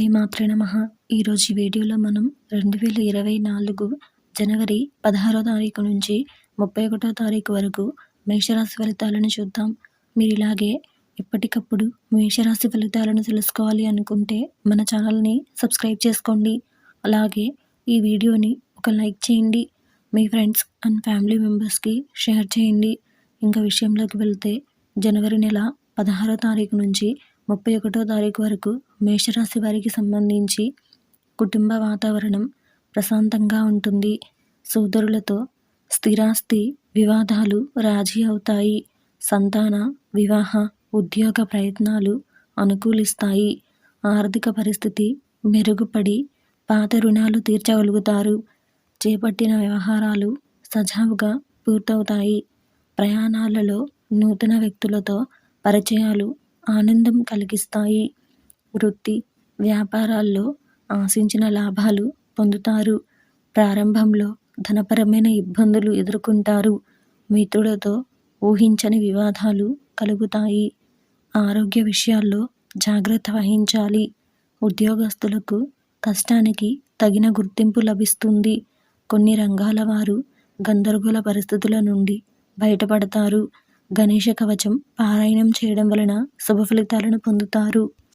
శ్రీమాత్రే నమః. ఈరోజు ఈ వీడియోలో మనం 2024 జనవరి 16వ తారీఖు నుంచి 31వ తారీఖు వరకు మేషరాశి ఫలితాలను చూద్దాం. మీరు ఇలాగే ఎప్పటికప్పుడు మేషరాశి ఫలితాలను తెలుసుకోవాలి అనుకుంటే మన ఛానల్ని సబ్స్క్రైబ్ చేసుకోండి. అలాగే ఈ వీడియోని ఒక లైక్ చేయండి. మీ ఫ్రెండ్స్ అండ్ ఫ్యామిలీ మెంబర్స్కి షేర్ చేయండి. ఇంకా విషయంలోకి వెళ్తే జనవరి నెల 16వ తారీఖు నుంచి 31వ తారీఖు వరకు మేషరాశి వారికి సంబంధించి కుటుంబ వాతావరణం ప్రశాంతంగా ఉంటుంది. సోదరులతో స్థిరాస్తి వివాదాలు రాజీ అవుతాయి. సంతాన వివాహ ఉద్యోగ ప్రయత్నాలు అనుకూలిస్తాయి. ఆర్థిక పరిస్థితి మెరుగుపడి పాత రుణాలు తీర్చగలుగుతారు. చేపట్టిన వ్యవహారాలు సజావుగా పూర్తవుతాయి. ప్రయాణాలలో నూతన వ్యక్తులతో పరిచయాలు ఆనందం కలిగిస్తాయి. వృత్తి వ్యాపారాల్లో ఆశించిన లాభాలు పొందుతారు. ప్రారంభంలో ధనపరమైన ఇబ్బందులు ఎదుర్కొంటారు. మిత్రులతో ఊహించని వివాదాలు కలుగుతాయి. ఆరోగ్య విషయాల్లో జాగ్రత్త వహించాలి. ఉద్యోగస్తులకు కష్టానికి తగిన గుర్తింపు లభిస్తుంది. కొన్ని రంగాల వారు గందరగోళ పరిస్థితుల నుండి బయటపడతారు. గణేష కవచం పారాయణం చేయడం వలన శుభ ఫలితాలను పొందుతారు.